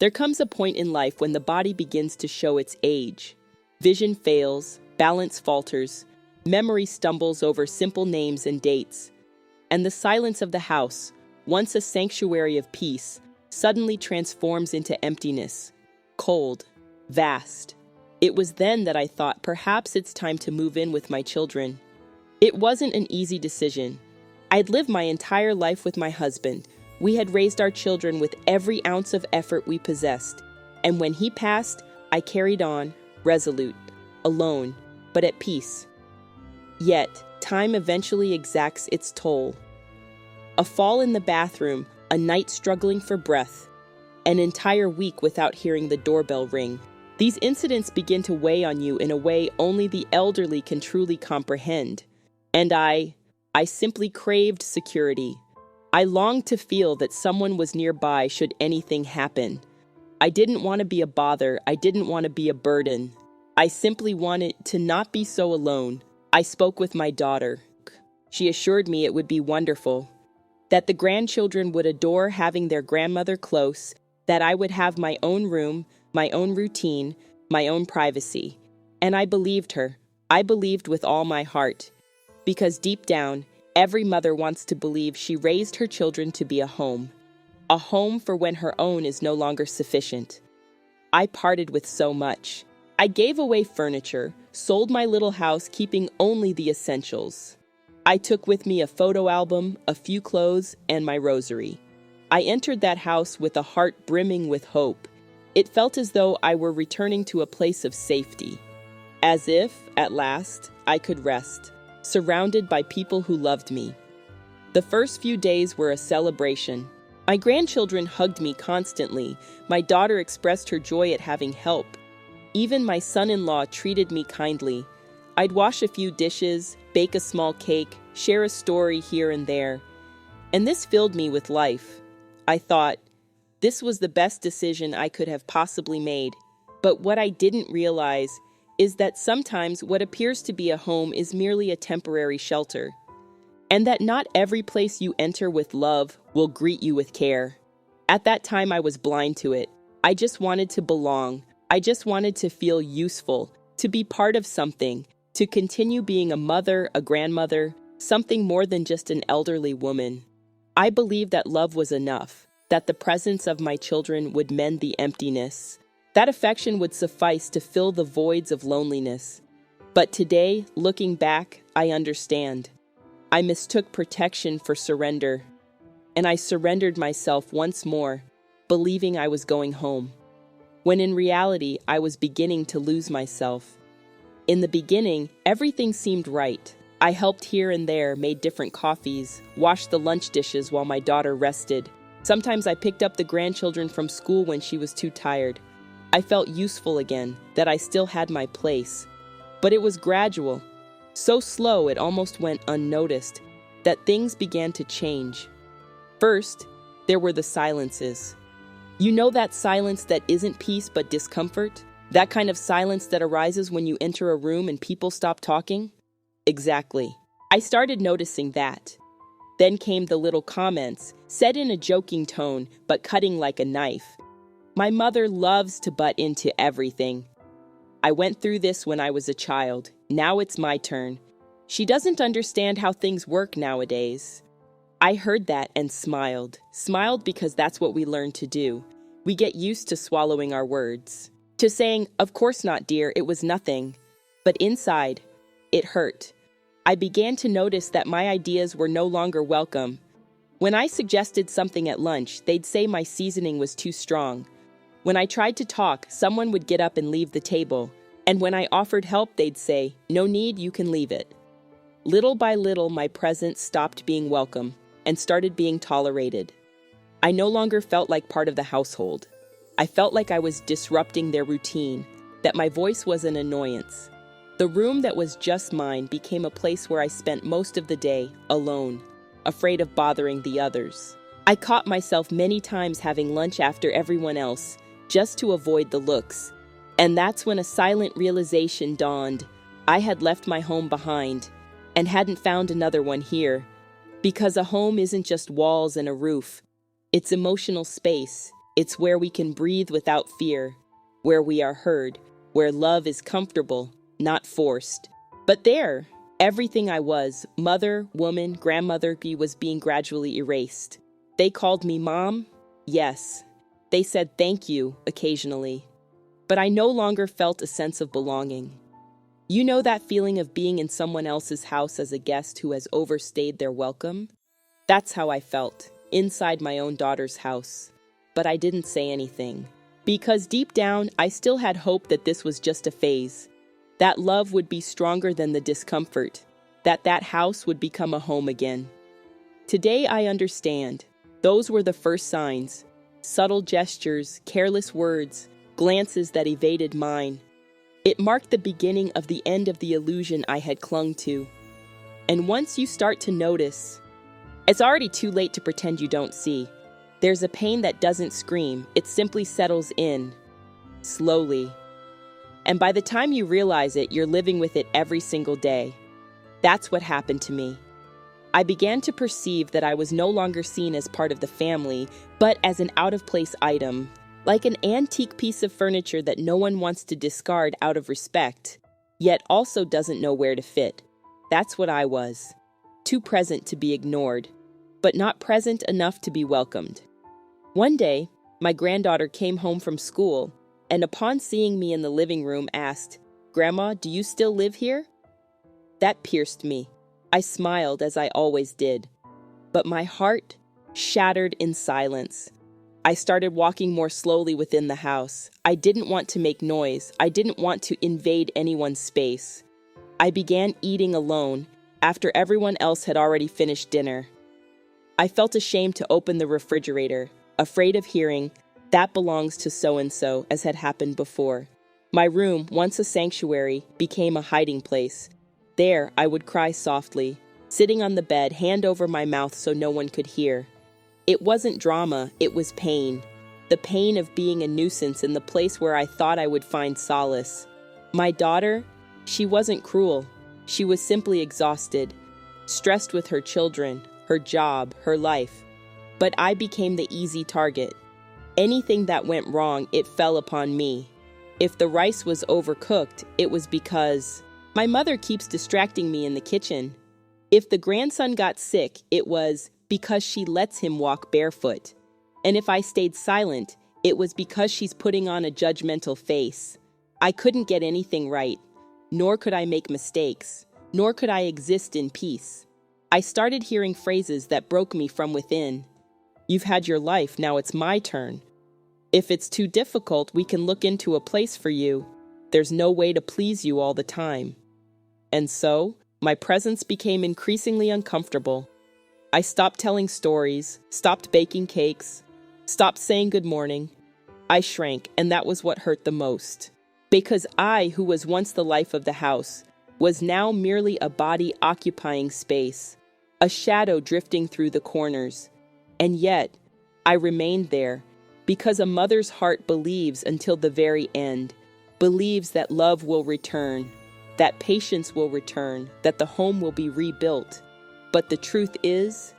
There comes a point in life when the body begins to show its age. Vision fails, balance falters, memory stumbles over simple names and dates, and the silence of the house, once a sanctuary of peace, suddenly transforms into emptiness, cold, vast. It was then that I thought perhaps it's time to move in with my children. It wasn't an easy decision. I'd lived my entire life with my husband. We had raised our children with every ounce of effort we possessed. And when he passed, I carried on, resolute, alone, but at peace. Yet, time eventually exacts its toll. A fall in the bathroom, a night struggling for breath, an entire week without hearing the doorbell ring. These incidents begin to weigh on you in a way only the elderly can truly comprehend. And I simply craved security. I longed to feel that someone was nearby should anything happen. I didn't want to be a bother. I didn't want to be a burden. I simply wanted to not be so alone. I spoke with my daughter. She assured me it would be wonderful, that the grandchildren would adore having their grandmother close, that I would have my own room, my own routine, my own privacy. And I believed her. I believed with all my heart. Because deep down, every mother wants to believe she raised her children to be a home for when her own is no longer sufficient. I parted with so much. I gave away furniture, sold my little house, keeping only the essentials. I took with me a photo album, a few clothes, and my rosary. I entered that house with a heart brimming with hope. It felt as though I were returning to a place of safety. As if, at last, I could rest, surrounded by people who loved me. The first few days were a celebration. My grandchildren hugged me constantly. My daughter expressed her joy at having help. Even my son-in-law treated me kindly. I'd wash a few dishes, bake a small cake, share a story here and there. And this filled me with life. I thought, this was the best decision I could have possibly made. But what I didn't realize is that sometimes what appears to be a home is merely a temporary shelter. And that not every place you enter with love will greet you with care. At that time, I was blind to it. I just wanted to belong. I just wanted to feel useful, to be part of something, to continue being a mother, a grandmother, something more than just an elderly woman. I believed that love was enough, that the presence of my children would mend the emptiness. That affection would suffice to fill the voids of loneliness. But today, looking back, I understand. I mistook protection for surrender, and I surrendered myself once more, believing I was going home, when in reality, I was beginning to lose myself. In the beginning, everything seemed right. I helped here and there, made different coffees, washed the lunch dishes while my daughter rested. Sometimes I picked up the grandchildren from school when she was too tired. I felt useful again, that I still had my place. But it was gradual, so slow it almost went unnoticed, that things began to change. First, there were the silences. You know that silence that isn't peace but discomfort? That kind of silence that arises when you enter a room and people stop talking? Exactly. I started noticing that. Then came the little comments, said in a joking tone, but cutting like a knife. My mother loves to butt into everything. I went through this when I was a child. Now it's my turn. She doesn't understand how things work nowadays. I heard that and smiled. Smiled because that's what we learn to do. We get used to swallowing our words. To saying, "Of course not, dear, it was nothing." But inside, it hurt. I began to notice that my ideas were no longer welcome. When I suggested something at lunch, they'd say my seasoning was too strong. When I tried to talk, someone would get up and leave the table. And when I offered help, they'd say, "No need, you can leave it." Little by little, my presence stopped being welcome and started being tolerated. I no longer felt like part of the household. I felt like I was disrupting their routine, that my voice was an annoyance. The room that was just mine became a place where I spent most of the day, alone, afraid of bothering the others. I caught myself many times having lunch after everyone else, just to avoid the looks. And that's when a silent realization dawned. I had left my home behind, and hadn't found another one here. Because a home isn't just walls and a roof. It's emotional space. It's where we can breathe without fear, where we are heard, where love is comfortable, not forced. But there, everything I was, mother, woman, grandmother, was being gradually erased. They called me mom, yes. They said thank you occasionally. But I no longer felt a sense of belonging. You know that feeling of being in someone else's house as a guest who has overstayed their welcome? That's how I felt, inside my own daughter's house. But I didn't say anything. Because deep down, I still had hope that this was just a phase. That love would be stronger than the discomfort. That house would become a home again. Today I understand. Those were the first signs. Subtle gestures, careless words, glances that evaded mine. It marked the beginning of the end of the illusion I had clung to. And once you start to notice, it's already too late to pretend you don't see. There's a pain that doesn't scream, it simply settles in, slowly. And by the time you realize it, you're living with it every single day. That's what happened to me. I began to perceive that I was no longer seen as part of the family, but as an out-of-place item, like an antique piece of furniture that no one wants to discard out of respect, yet also doesn't know where to fit. That's what I was. Too present to be ignored, but not present enough to be welcomed. One day, my granddaughter came home from school, and upon seeing me in the living room asked, "Grandma, do you still live here?" That pierced me. I smiled as I always did, but my heart shattered in silence. I started walking more slowly within the house. I didn't want to make noise. I didn't want to invade anyone's space. I began eating alone after everyone else had already finished dinner. I felt ashamed to open the refrigerator, afraid of hearing, "That belongs to so-and-so," as had happened before. My room, once a sanctuary, became a hiding place. There, I would cry softly, sitting on the bed, hand over my mouth so no one could hear. It wasn't drama, it was pain. The pain of being a nuisance in the place where I thought I would find solace. My daughter, she wasn't cruel. She was simply exhausted, stressed with her children, her job, her life. But I became the easy target. Anything that went wrong, it fell upon me. If the rice was overcooked, it was because my mother keeps distracting me in the kitchen. If the grandson got sick, it was because she lets him walk barefoot. And if I stayed silent, it was because she's putting on a judgmental face. I couldn't get anything right, nor could I make mistakes, nor could I exist in peace. I started hearing phrases that broke me from within. "You've had your life, now it's my turn. If it's too difficult, we can look into a place for you. There's no way to please you all the time." And so, my presence became increasingly uncomfortable. I stopped telling stories, stopped baking cakes, stopped saying good morning. I shrank, and that was what hurt the most. Because I, who was once the life of the house, was now merely a body occupying space, a shadow drifting through the corners. And yet, I remained there, because a mother's heart believes until the very end, believes that love will return, that patience will return, that the home will be rebuilt. But the truth is,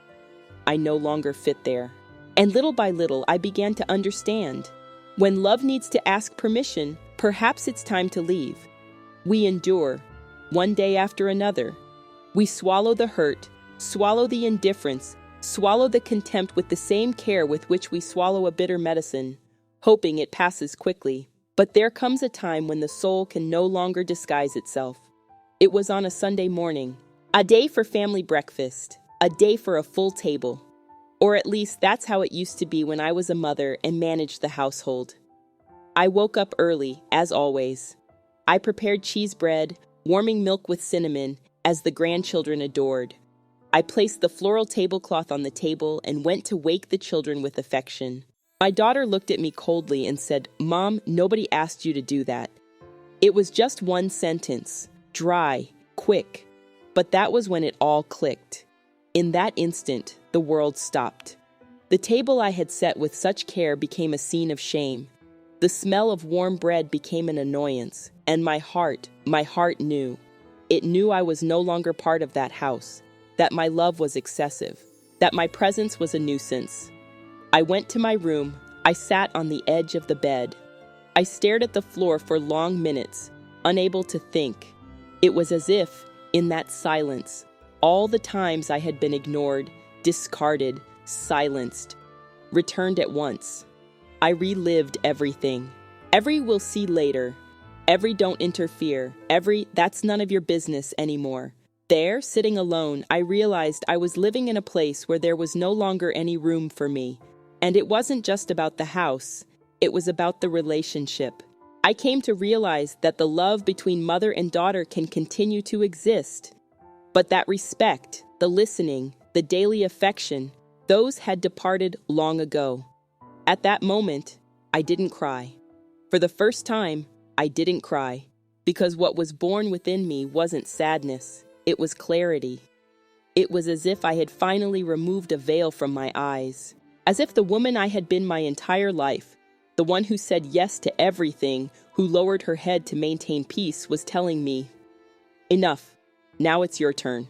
I no longer fit there. And little by little, I began to understand. When love needs to ask permission, perhaps it's time to leave. We endure, one day after another. We swallow the hurt, swallow the indifference, swallow the contempt with the same care with which we swallow a bitter medicine, hoping it passes quickly. But there comes a time when the soul can no longer disguise itself. It was on a Sunday morning. A day for family breakfast, a day for a full table. Or at least that's how it used to be when I was a mother and managed the household. I woke up early, as always. I prepared cheese bread, warming milk with cinnamon, as the grandchildren adored. I placed the floral tablecloth on the table and went to wake the children with affection. My daughter looked at me coldly and said, "Mom, nobody asked you to do that." It was just one sentence, dry, quick. But that was when it all clicked. In that instant, the world stopped. The table I had set with such care became a scene of shame. The smell of warm bread became an annoyance, and my heart knew. It knew I was no longer part of that house, that my love was excessive, that my presence was a nuisance. I went to my room, I sat on the edge of the bed. I stared at the floor for long minutes, unable to think. It was as if, in that silence, all the times I had been ignored, discarded, silenced, returned at once. I relived everything. Every "we'll see later," every "don't interfere," every "that's none of your business anymore." There, sitting alone, I realized I was living in a place where there was no longer any room for me. And it wasn't just about the house, it was about the relationship. I came to realize that the love between mother and daughter can continue to exist. But that respect, the listening, the daily affection, those had departed long ago. At that moment, I didn't cry. For the first time, I didn't cry. Because what was born within me wasn't sadness, it was clarity. It was as if I had finally removed a veil from my eyes. As if the woman I had been my entire life, the one who said yes to everything, who lowered her head to maintain peace, was telling me, "Enough, now it's your turn."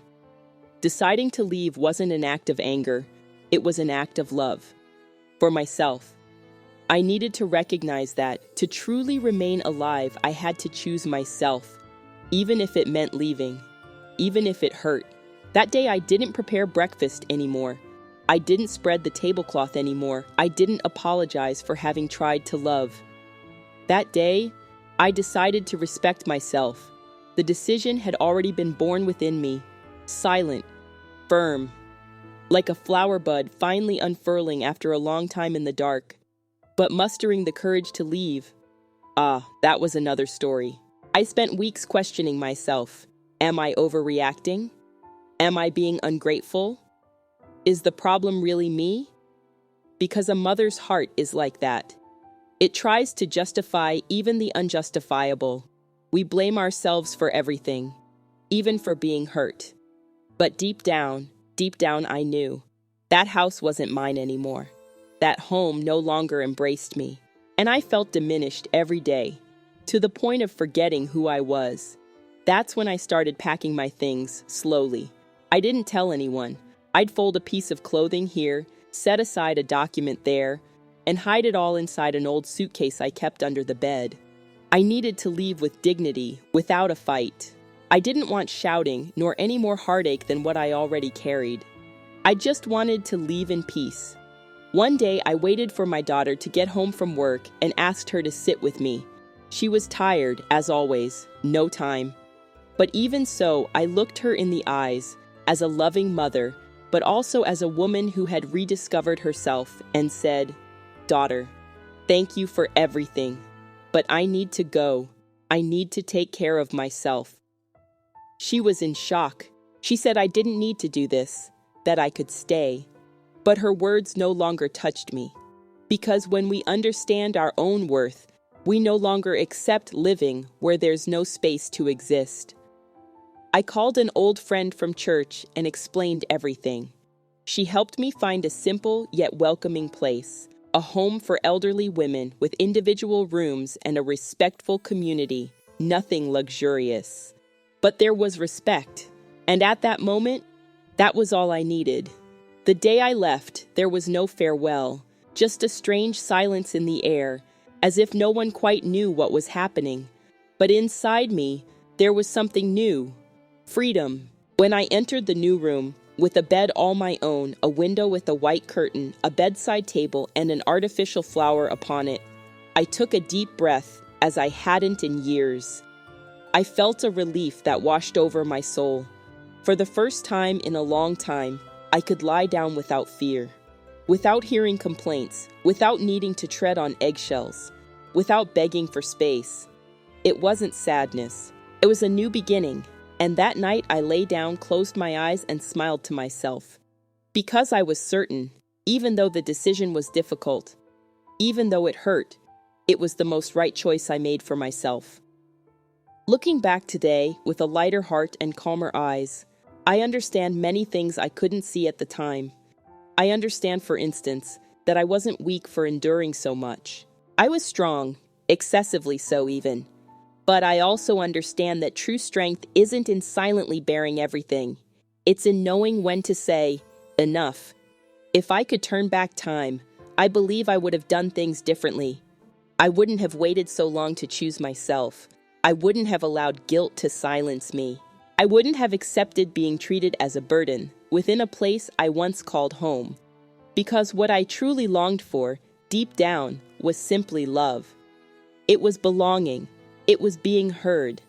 Deciding to leave wasn't an act of anger, it was an act of love. For myself. I needed to recognize that, to truly remain alive, I had to choose myself, even if it meant leaving, even if it hurt. That day I didn't prepare breakfast anymore. I didn't spread the tablecloth anymore. I didn't apologize for having tried to love. That day, I decided to respect myself. The decision had already been born within me, silent, firm, like a flower bud finally unfurling after a long time in the dark. But mustering the courage to leave, that was another story. I spent weeks questioning myself. Am I overreacting? Am I being ungrateful? Is the problem really me? Because a mother's heart is like that. It tries to justify even the unjustifiable. We blame ourselves for everything, even for being hurt. But deep down, I knew that house wasn't mine anymore. That home no longer embraced me. And I felt diminished every day, to the point of forgetting who I was. That's when I started packing my things, slowly. I didn't tell anyone. I'd fold a piece of clothing here, set aside a document there, and hide it all inside an old suitcase I kept under the bed. I needed to leave with dignity, without a fight. I didn't want shouting, nor any more heartache than what I already carried. I just wanted to leave in peace. One day, I waited for my daughter to get home from work and asked her to sit with me. She was tired, as always, no time. But even so, I looked her in the eyes, as a loving mother, but also as a woman who had rediscovered herself, and said, "Daughter, thank you for everything, but I need to go. I need to take care of myself." She was in shock. She said I didn't need to do this, that I could stay. But her words no longer touched me. Because when we understand our own worth, we no longer accept living where there's no space to exist. I called an old friend from church and explained everything. She helped me find a simple yet welcoming place, a home for elderly women with individual rooms and a respectful community, nothing luxurious. But there was respect, and at that moment, that was all I needed. The day I left, there was no farewell, just a strange silence in the air, as if no one quite knew what was happening. But inside me, there was something new. Freedom. When I entered the new room, with a bed all my own, a window with a white curtain, a bedside table, and an artificial flower upon it, I took a deep breath as I hadn't in years. I felt a relief that washed over my soul. For the first time in a long time, I could lie down without fear, without hearing complaints, without needing to tread on eggshells, without begging for space. It wasn't sadness. It was a new beginning. And that night I lay down, closed my eyes, and smiled to myself. Because I was certain, even though the decision was difficult, even though it hurt, it was the most right choice I made for myself. Looking back today, with a lighter heart and calmer eyes, I understand many things I couldn't see at the time. I understand, for instance, that I wasn't weak for enduring so much. I was strong, excessively so even. But I also understand that true strength isn't in silently bearing everything. It's in knowing when to say, enough. If I could turn back time, I believe I would have done things differently. I wouldn't have waited so long to choose myself. I wouldn't have allowed guilt to silence me. I wouldn't have accepted being treated as a burden within a place I once called home. Because what I truly longed for, deep down, was simply love. It was belonging. It was being heard.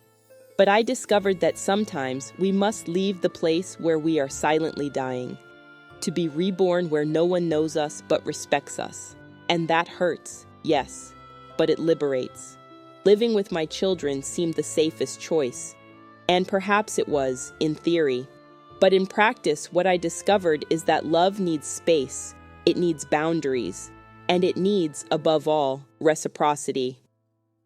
But I discovered that sometimes we must leave the place where we are silently dying, to be reborn where no one knows us but respects us. And that hurts, yes, but it liberates. Living with my children seemed the safest choice. And perhaps it was, in theory. But in practice, what I discovered is that love needs space, it needs boundaries, and it needs, above all, reciprocity.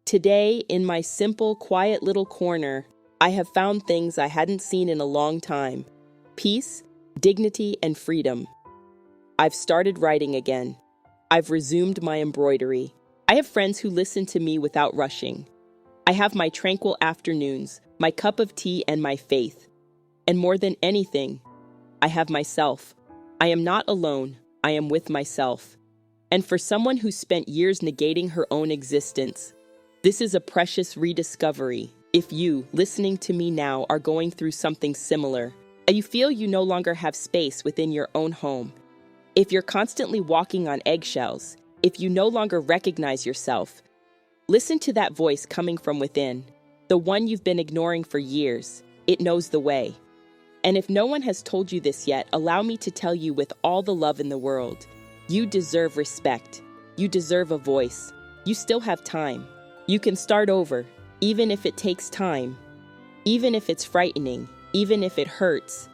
Today, in my simple, quiet little corner, I have found things I hadn't seen in a long time: peace, dignity, and freedom. I've started writing again. I've resumed my embroidery. I have friends who listen to me without rushing. I have my tranquil afternoons, my cup of tea, and my faith. And more than anything, I have myself. I am not alone. I am with myself. And for someone who spent years negating her own existence, this is a precious rediscovery. If you, listening to me now, are going through something similar, and you feel you no longer have space within your own home, if you're constantly walking on eggshells, if you no longer recognize yourself, listen to that voice coming from within, the one you've been ignoring for years. It knows the way. And if no one has told you this yet, allow me to tell you with all the love in the world, you deserve respect. You deserve a voice. You still have time. You can start over, even if it takes time, even if it's frightening, even if it hurts.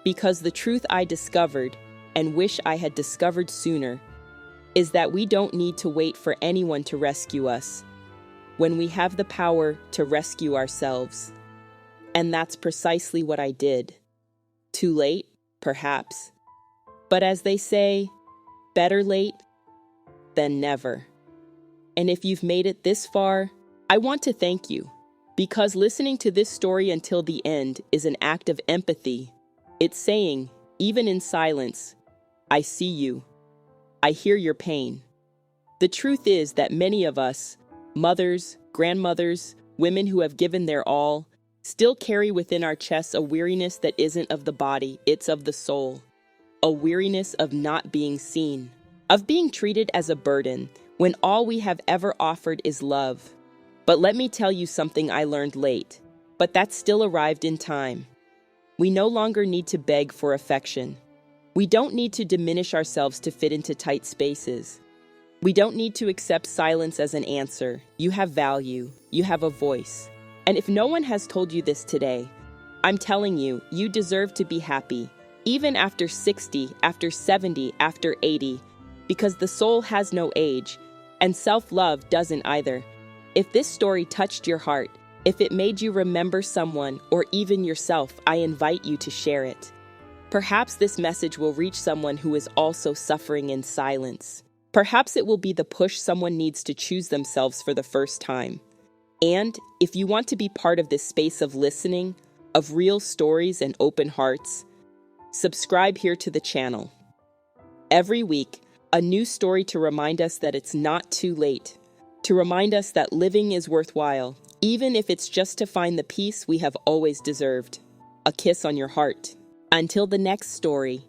Because the truth I discovered, and wish I had discovered sooner, is that we don't need to wait for anyone to rescue us when we have the power to rescue ourselves. And that's precisely what I did. Too late, perhaps. But as they say, better late than never. And if you've made it this far, I want to thank you, because listening to this story until the end is an act of empathy. It's saying, even in silence, I see you. I hear your pain. The truth is that many of us, mothers, grandmothers, women who have given their all, still carry within our chests a weariness that isn't of the body, it's of the soul. A weariness of not being seen, of being treated as a burden, when all we have ever offered is love. But let me tell you something I learned late, but that still arrived in time. We no longer need to beg for affection. We don't need to diminish ourselves to fit into tight spaces. We don't need to accept silence as an answer. You have value. You have a voice. And if no one has told you this today, I'm telling you, you deserve to be happy, even after 60, after 70, after 80, because the soul has no age, and self-love doesn't either. If this story touched your heart, if it made you remember someone or even yourself, I invite you to share it. Perhaps this message will reach someone who is also suffering in silence. Perhaps it will be the push someone needs to choose themselves for the first time. And if you want to be part of this space of listening, of real stories and open hearts, subscribe here to the channel. Every week, a new story to remind us that it's not too late, to remind us that living is worthwhile, even if it's just to find the peace we have always deserved. A kiss on your heart. Until the next story.